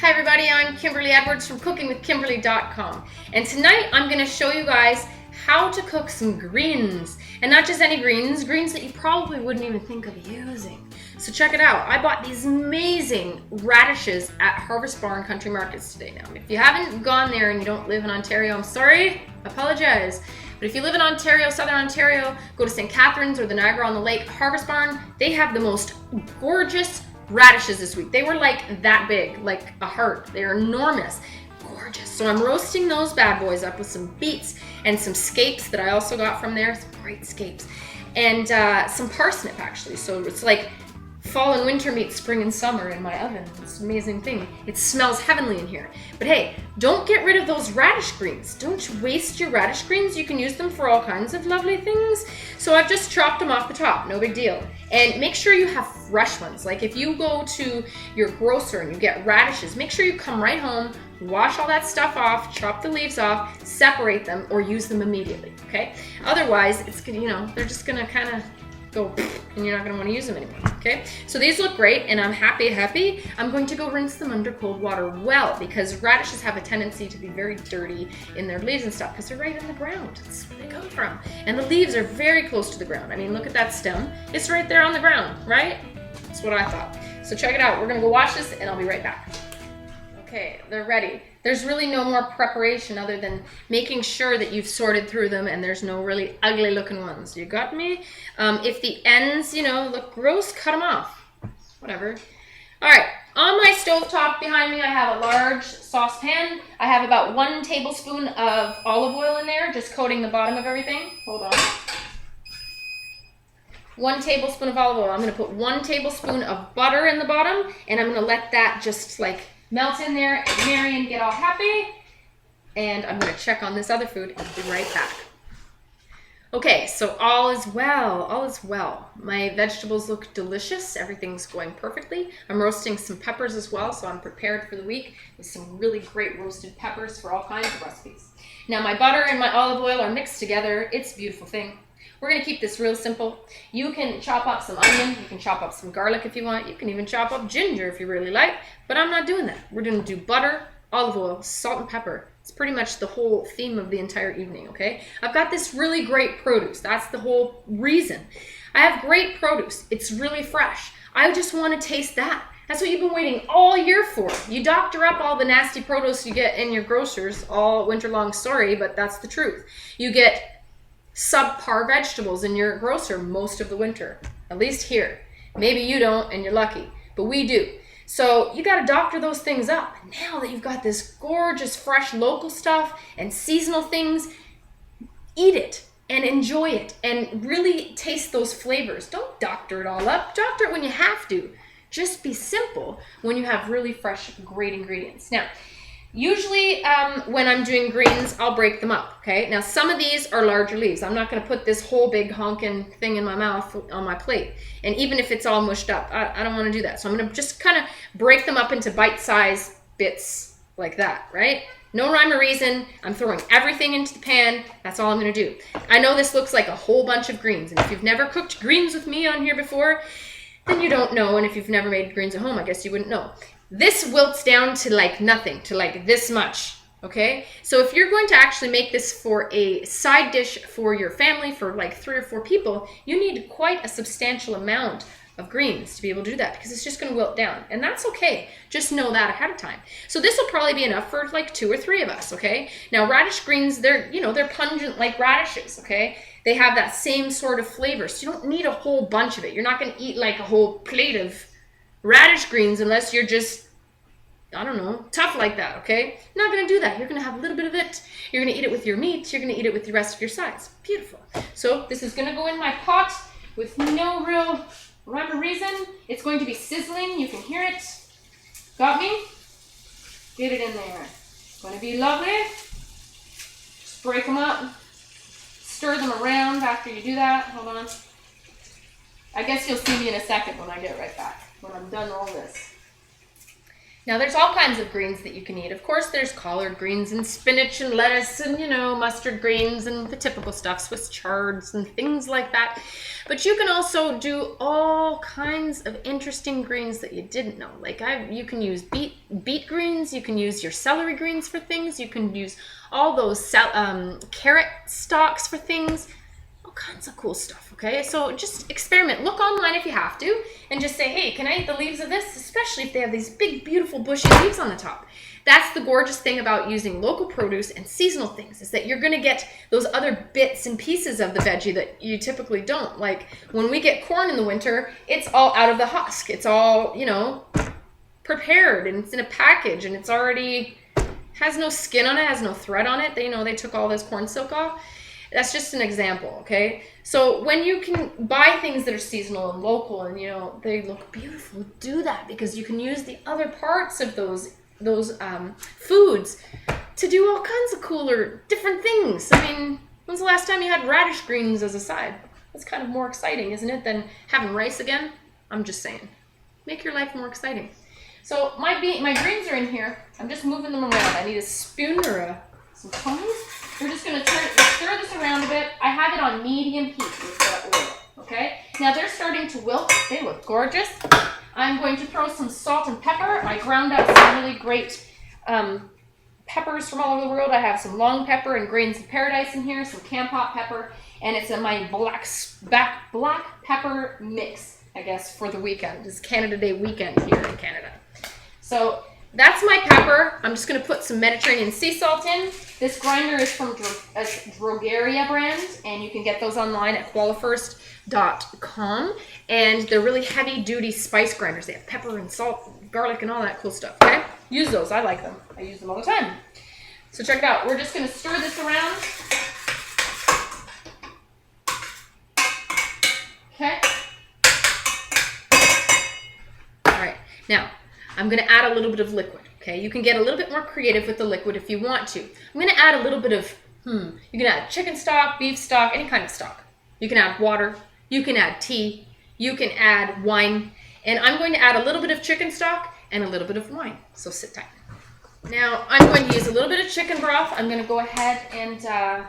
Hi everybody, I'm Kimberly Edwards from cookingwithkimberly.com, and tonight I'm going to show you guys how to cook some greens, and not just any greens that you probably wouldn't even think of using. So check it out. I bought these amazing radishes at Harvest Barn Country Markets today. Now, if you haven't gone there and you don't live in Ontario, I'm sorry, I apologize. But if you live in Ontario, Southern Ontario, go to St. Catharines or the Niagara on the Lake, Harvest Barn, they have the most gorgeous radishes this week. They were like that big, like a heart. They're enormous, gorgeous. So I'm roasting those bad boys up with some beets and some scapes that I also got from there, some great scapes, and some parsnip actually. So it's like fall and winter meet spring and summer in my oven. It's an amazing thing. It smells heavenly in here. But hey, don't get rid of those radish greens. Don't waste your radish greens. You can use them for all kinds of lovely things. So I've just chopped them off the top, no big deal. And make sure you have fresh ones. Like if you go to your grocer and you get radishes, make sure you come right home, wash all that stuff off, chop the leaves off, separate them, or use them immediately, okay? Otherwise, it's gonna, they're just gonna kind of go and you're not gonna want to use them anymore, okay? So these look great and I'm happy. I'm going to go rinse them under cold water well, because radishes have a tendency to be very dirty in their leaves and stuff because they're right in the ground. That's where they come from. And the leaves are very close to the ground. I mean, look at that stem. It's right there on the ground, right? That's what I thought. So check it out. We're gonna go wash this and I'll be right back. Okay, they're ready. There's really no more preparation other than making sure that you've sorted through them and there's no really ugly looking ones. You got me? If the ends, look gross, cut them off. Whatever. All right, on my stovetop behind me, I have a large saucepan. I have about 1 tablespoon of olive oil in there, just coating the bottom of everything. Hold on. 1 tablespoon of olive oil. I'm gonna put 1 tablespoon of butter in the bottom, and I'm gonna let that just like melt in there and marry and get all happy. And I'm gonna check on this other food and I'll be right back. Okay, so all is well. My vegetables look delicious. Everything's going perfectly. I'm roasting some peppers as well, so I'm prepared for the week with some really great roasted peppers for all kinds of recipes. Now my butter and my olive oil are mixed together. It's a beautiful thing. We're gonna keep this real simple. You can chop up some onion, you can chop up some garlic if you want, you can even chop up ginger if you really like, but I'm not doing that. We're gonna do butter, olive oil, salt and pepper. It's pretty much the whole theme of the entire evening, okay? I've got this really great produce. That's the whole reason. I have great produce. It's really fresh. I just wanna taste that. That's what you've been waiting all year for. You doctor up all the nasty produce you get in your grocers all winter long, sorry, but that's the truth. You get subpar vegetables in your grocer most of the winter, at least here. Maybe you don't and you're lucky, but we do. So you got to doctor those things up. And now that you've got this gorgeous fresh local stuff and seasonal things, eat it and enjoy it and really taste those flavors. Don't doctor it all up. Doctor it when you have to. Just be simple when you have really fresh, great ingredients. Now, usually when I'm doing greens, I'll break them up, okay? Now some of these are larger leaves. I'm not gonna put this whole big honking thing in my mouth on my plate. And even if it's all mushed up, I don't wanna do that. So I'm gonna just kind of break them up into bite-sized bits like that, right? No rhyme or reason. I'm throwing everything into the pan. That's all I'm gonna do. I know this looks like a whole bunch of greens, and if you've never cooked greens with me on here before, then you don't know, and if you've never made greens at home, I guess you wouldn't know. This wilts down to like nothing, to like this much, okay? So if you're going to actually make this for a side dish for your family, for like 3 or 4 people, you need quite a substantial amount of greens to be able to do that, because it's just gonna wilt down, and that's okay. Just know that ahead of time. So this will probably be enough for like 2 or 3 of us, okay? Now radish greens, they're pungent like radishes, okay? They have that same sort of flavor, so you don't need a whole bunch of it. You're not gonna eat like a whole plate of radish greens unless you're just, I don't know, tough like that, okay? You're not gonna do that. You're gonna have a little bit of it. You're gonna eat it with your meat. You're gonna eat it with the rest of your sides. Beautiful. So this is gonna go in my pot with no real rhyme or reason. It's going to be sizzling. You can hear it. Got me? Get it in there. It's gonna be lovely. Just break them up. Stir them around after you do that. Hold on. I guess you'll see me in a second when I get right back, when I'm done all this. Now there's all kinds of greens that you can eat. Of course, there's collard greens and spinach and lettuce and, you know, mustard greens and the typical stuff, Swiss chards and things like that. But you can also do all kinds of interesting greens that you didn't know. Like you can use beet greens, you can use your celery greens for things, you can use all those carrot stalks for things. Kinds of cool stuff, okay? So just experiment. Look online if you have to, and just say, hey, can I eat the leaves of this? Especially if they have these big, beautiful, bushy leaves on the top. That's the gorgeous thing about using local produce and seasonal things, is that you're gonna get those other bits and pieces of the veggie that you typically don't. Like when we get corn in the winter, it's all out of the husk. It's all, you know, prepared, and it's in a package, and it's already, has no skin on it, has no thread on it. They took all this corn silk off. That's just an example, okay? So when you can buy things that are seasonal and local and, you know, they look beautiful, do that, because you can use the other parts of those foods to do all kinds of cooler, different things. I mean, when's the last time you had radish greens as a side? That's kind of more exciting, isn't it, than having rice again? I'm just saying. Make your life more exciting. So my greens are in here. I'm just moving them around. I need a spoon or some tongs. We're just going to stir this around a bit. I have it on medium heat with the oil, okay? Now they're starting to wilt. They look gorgeous. I'm going to throw some salt and pepper. I ground up some really great peppers from all over the world. I have some long pepper and grains of paradise in here, some camp hot pepper, and it's in my black pepper mix, I guess, for the weekend. It's Canada Day weekend here in Canada. So that's my pepper. I'm just going to put some Mediterranean sea salt in. This grinder is from a Drogeria brand, and you can get those online at qualifirst.com. And they're really heavy-duty spice grinders. They have pepper and salt, garlic, and all that cool stuff, okay? Use those. I like them. I use them all the time. So check it out. We're just going to stir this around. Okay? All right. Now, I'm going to add a little bit of liquid, okay? You can get a little bit more creative with the liquid if you want to. I'm going to add a little bit of, you can add chicken stock, beef stock, any kind of stock. You can add water. You can add tea. You can add wine. And I'm going to add a little bit of chicken stock and a little bit of wine. So sit tight. Now, I'm going to use a little bit of chicken broth. I'm going to go ahead and, so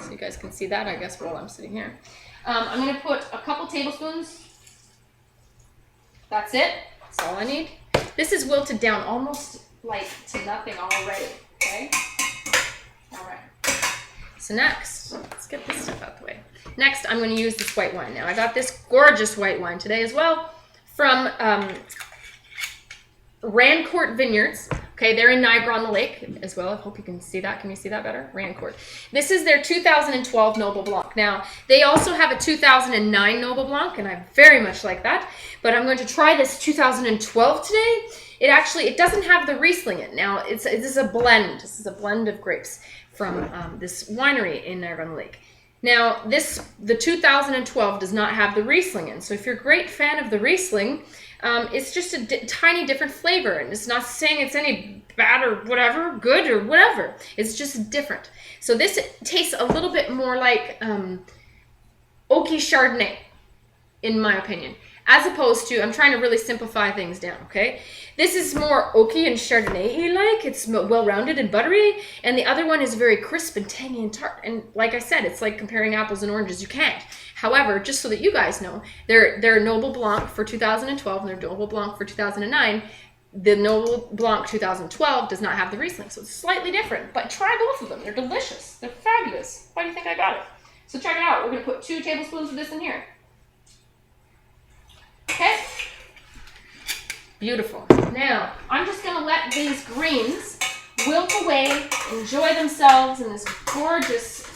you guys can see that, I guess, while I'm sitting here. I'm going to put a couple tablespoons. That's it. That's all I need. This is wilted down almost like to nothing already, okay? All right. So next, let's get this stuff out the way. Next, I'm going to use this white wine. Now, I got this gorgeous white wine today as well from Rancourt Vineyards. Okay, they're in Niagara on the Lake as well. I hope you can see that. Can you see that better? Rancourt. This is their 2012 Noble Blanc. Now, they also have a 2009 Noble Blanc, and I very much like that. But I'm going to try this 2012 today. It doesn't have the Riesling in it. Now, this is a blend. This is a blend of grapes from this winery in Niagara on the Lake. Now, the 2012 does not have the Riesling in. So if you're a great fan of the Riesling, it's just a tiny different flavor, and it's not saying it's any bad or whatever, good or whatever. It's just different. So this tastes a little bit more like oaky Chardonnay, in my opinion, as opposed to, I'm trying to really simplify things down, okay? This is more oaky and Chardonnay-like. It's well-rounded and buttery, and the other one is very crisp and tangy and tart. And like I said, it's like comparing apples and oranges. You can't. However, just so that you guys know, their Noble Blanc for 2012 and their Noble Blanc for 2009, the Noble Blanc 2012 does not have the Riesling, so it's slightly different. But try both of them. They're delicious. They're fabulous. Why do you think I got it? So check it out. We're going to put 2 tablespoons of this in here. Okay? Beautiful. Now, I'm just going to let these greens wilt away, enjoy themselves in this gorgeous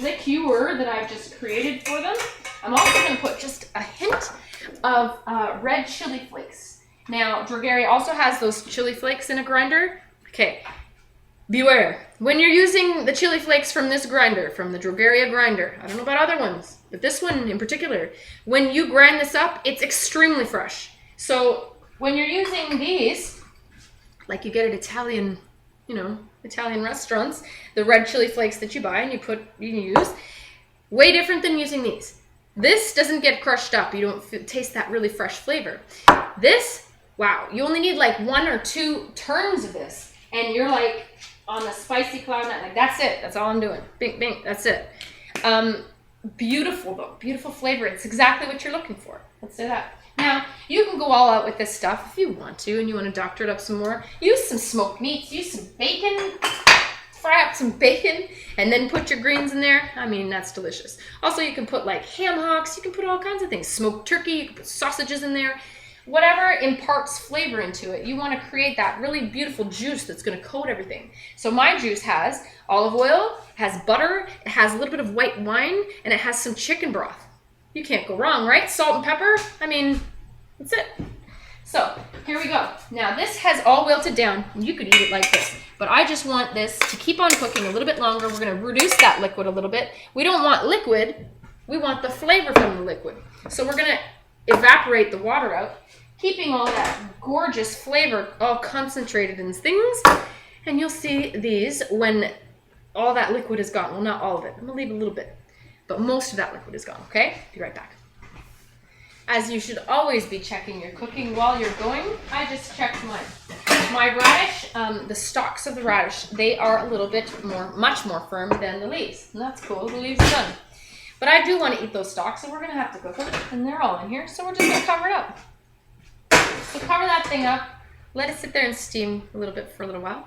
liqueur that I've just created for them. I'm also going to put just a hint of red chili flakes. Now, Drogeria also has those chili flakes in a grinder. Okay, beware. When you're using the chili flakes from this grinder, from the Drogeria grinder, I don't know about other ones, but this one in particular, when you grind this up, it's extremely fresh. So when you're using these, like you get at Italian restaurants, the red chili flakes that you buy and you use, way different than using these. This doesn't get crushed up. You don't taste that really fresh flavor. This wow, you only need like 1 or 2 turns of this, and you're like on a spicy cloud nine. Like, that's it. That's all I'm doing. Bing, bing. That's it. Beautiful though. Beautiful flavor. It's exactly what you're looking for. Let's say that. Now, you can go all out with this stuff if you want to, and you want to doctor it up some more. Use some smoked meats. Use some bacon. Fry up some bacon, and then put your greens in there. I mean, that's delicious. Also, you can put like ham hocks. You can put all kinds of things. Smoked turkey. You can put sausages in there. Whatever imparts flavor into it, you want to create that really beautiful juice that's going to coat everything. So my juice has olive oil, has butter, it has a little bit of white wine, and it has some chicken broth. You can't go wrong, right? Salt and pepper. I mean, that's it. So here we go. Now this has all wilted down. You could eat it like this, but I just want this to keep on cooking a little bit longer. We're going to reduce that liquid a little bit. We don't want liquid. We want the flavor from the liquid. So we're going to evaporate the water out, keeping all that gorgeous flavor all concentrated in things. And you'll see these when all that liquid is gone. Well, not all of it. I'm going to leave a little bit, but most of that liquid is gone, okay? Be right back. As you should always be checking your cooking while you're going, I just checked mine. My radish, the stalks of the radish, they are a little bit much more firm than the leaves. And that's cool, the leaves are done. But I do want to eat those stalks, so we're going to have to cook them, and they're all in here, so we're just going to cover it up. So cover that thing up, let it sit there and steam a little bit for a little while.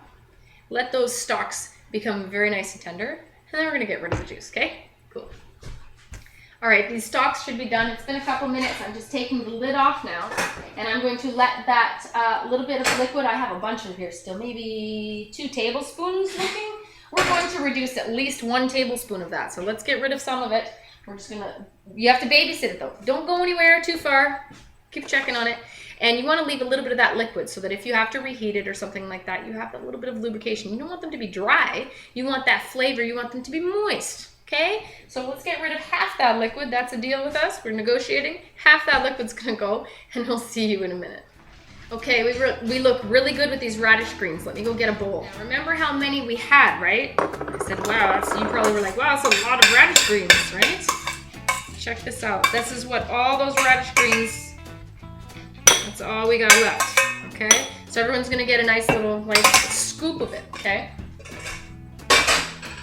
Let those stalks become very nice and tender, and then we're going to get rid of the juice, okay? Cool. All right, these stalks should be done. It's been a couple minutes. I'm just taking the lid off now, and I'm going to let that little bit of liquid, I have a bunch in here still, maybe 2 tablespoons looking. We're going to reduce at least 1 tablespoon of that, so let's get rid of some of it. We're just gonna, you have to babysit it though. Don't go anywhere too far. Keep checking on it. And you want to leave a little bit of that liquid so that if you have to reheat it or something like that, you have a little bit of lubrication. You don't want them to be dry. You want that flavor. You want them to be moist. Okay? So let's get rid of half that liquid. That's a deal with us. We're negotiating. Half that liquid's going to go, and we'll see you in a minute. Okay, we look really good with these radish greens. Let me go get a bowl. Now, remember how many we had, right? I said, wow, you probably were like, wow, that's a lot of radish greens, right? Check this out. This is what all those radish greens, that's all we got left, okay? So everyone's gonna get a nice little, like, scoop of it, okay?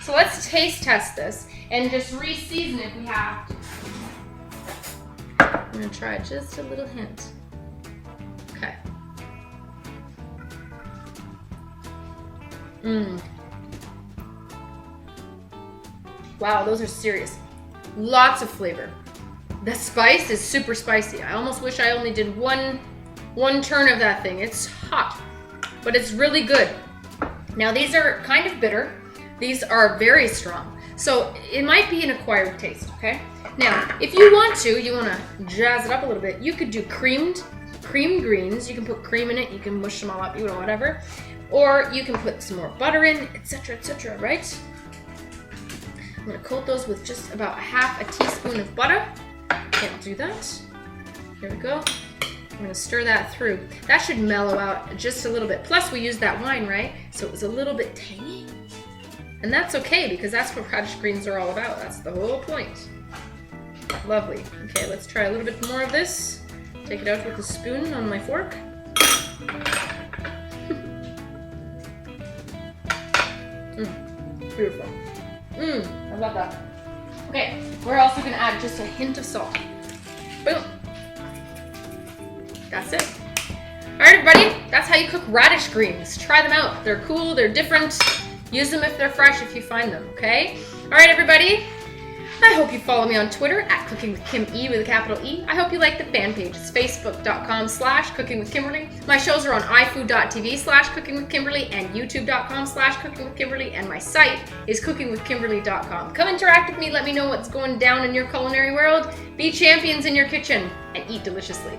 So let's taste test this and just re-season if we have to. I'm gonna try just a little hint. Okay. Wow, those are serious. Lots of flavor. The spice is super spicy. I almost wish I only did one turn of that thing. It's hot, but it's really good. Now these are kind of bitter. These are very strong. So it might be an acquired taste, okay? Now, if you want to jazz it up a little bit, you could do creamed greens. You can put cream in it. You can mush them all up, whatever. Or you can put some more butter in, etc., right? I'm gonna coat those with just about half a teaspoon of butter. Can't do that. Here we go. I'm gonna stir that through. That should mellow out just a little bit. Plus we used that wine, right? So it was a little bit tangy. And that's okay because that's what radish greens are all about. That's the whole point. Lovely. Okay, let's try a little bit more of this. Take it out with a spoon on my fork. Beautiful. I love that. Okay, we're also gonna add just a hint of salt. Boom. That's it. All right, everybody, that's how you cook radish greens. Try them out. They're cool, they're different. Use them if they're fresh, if you find them, okay? All right, everybody. I hope you follow me on Twitter at Cooking with Kim E with a capital E. I hope you like the fan page. It's facebook.com/cookingwithkimberly. My shows are on ifood.tv/cookingwithkimberly and youtube.com/cookingwithkimberly. And my site is cookingwithkimberly.com. Come interact with me. Let me know what's going down in your culinary world. Be champions in your kitchen and eat deliciously.